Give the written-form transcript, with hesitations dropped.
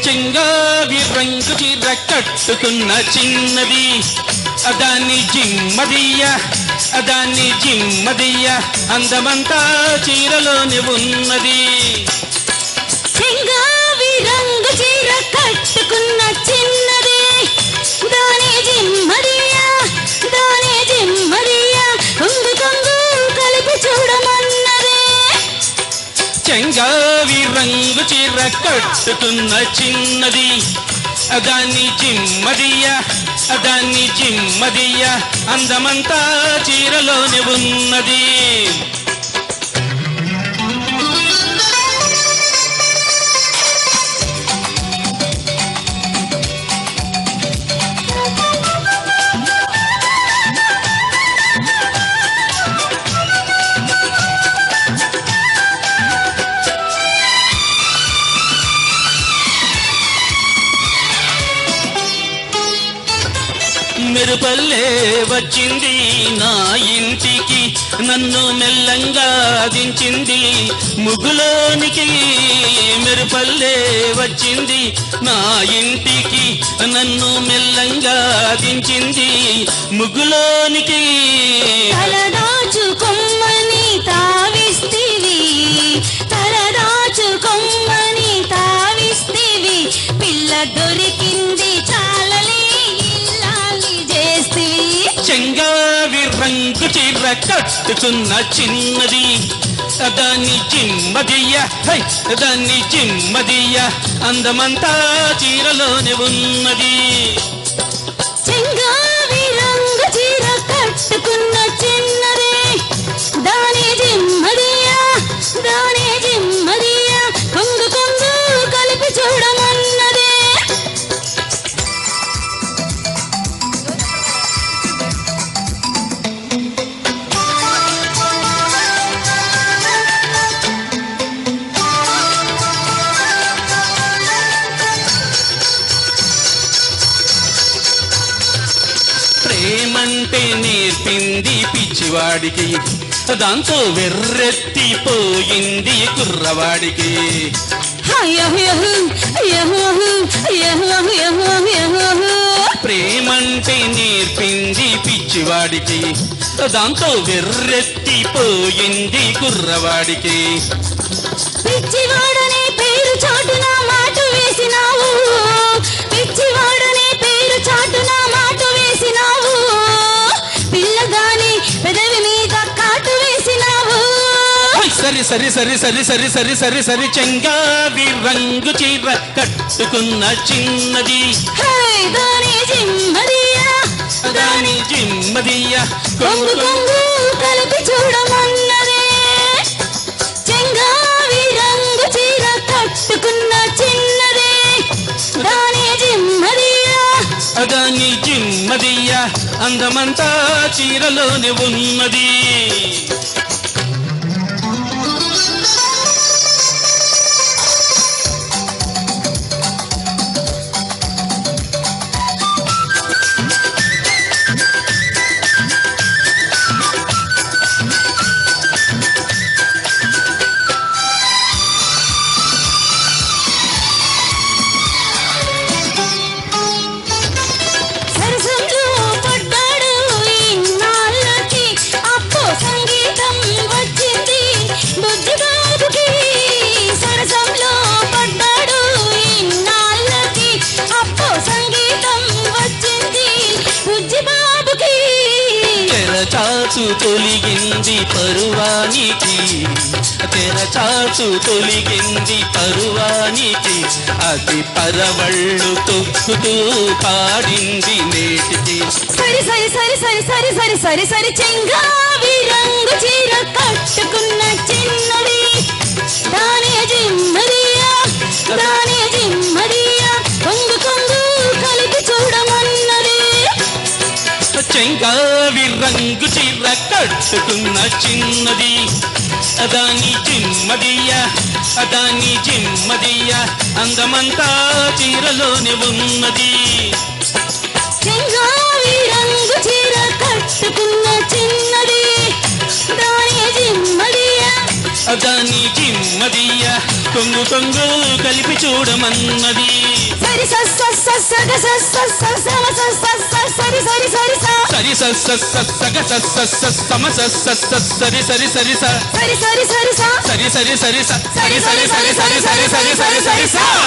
చెంగావి రంగు చీర కట్టుకున్న చిన్నది అదాన్ని జిమ్మదియ్య అందమంతా చీరలోనే ఉన్నది. చెంగావి రంగు చీర కట్టుకున్న చిన్నది దాని జిమ్మదియ్య కొంగు కొంగు కలిపి చూడమన్నది. చెంగావి రంగు చీర కట్టుకున్న చిన్నది అదాన్ని జిమ్మదియ్య అందమంతా చీరలోనే ఉన్నది. మెరుపల్లే వచ్చింది నా ఇంటికి నన్ను మెల్లంగా దించింది ముగ్గులోనికి. మెరుపల్లే వచ్చింది నా ఇంటికి నన్ను మెల్లంగా దించింది ముగ్గులోనికి. తలదాచుకొమ్మని తావిస్తివి పిల్ల దొరికింది చాలలే చెంగావి రంగు చీర కట్టుకున్న చిన్నది దాన్ని జిమ్మదియ్య అందమంతా చీరలోనే ఉన్నది. చెంగావి రంగు చీర కట్టుకున్న చిన్నది దాని జిమ్మదియ్య కొంగు కొంగు కలిపి చూడమన్నది. ప్రేమంటే నేర్పింది పిచ్చివాడికి దాంతో వెర్రెత్తిపోయింది కుర్రవాడికి. ప్రేమంటే నేర్పింది పిచ్చివాడికి దాంతో వెర్రెత్తిపోయింది కుర్రవాడికి. పిచ్చివాడనే పేరు చాటున మాట వేసినావు పిల్లగాని పెదవి మీద కాటు వేసినావు. సరి చెంగావి రంగు చీర కట్టుకున్న చిన్నది దాని జిమ్మదియ్య కొంగు కొంగు కలిపి చూడమన్నది. చెంగావి రంగు చీర కట్టుకున్న చిన్నది దాని జిమ్మదియ్య అందమంతా చీరలోనే ఉన్నది. తెరచాచు తొలిగింది పరువానికి అది పరవళ్ళు తొక్కుతూ పాడింది నేటికి. సరి చెంగావి రంగు చీర కట్టుకున్న చిన్నది దాని జిమ్మదియ్య కొంగు కొంగు కలిపి చూడమన్నది. చెంగావి రంగు చీర కట్టుకున్న చిన్నది దాని జిమ్మదియ్య అందమంతా చీరలోనే ఉన్నది. చెంగావి రంగు చీర కట్టుకున్న చిన్నది దాని దాని జిమ్మదియ కొంగు కొంగు కలిపి చూడమన్నది సరి సరి సరి సరి సరి సరి సరి సగ సమ సరి సరి సరి స సరి సరి సరి సరి సరి సరి సరి సరి సరి సరి సరి సరి సరి సరి సరి సరి సరి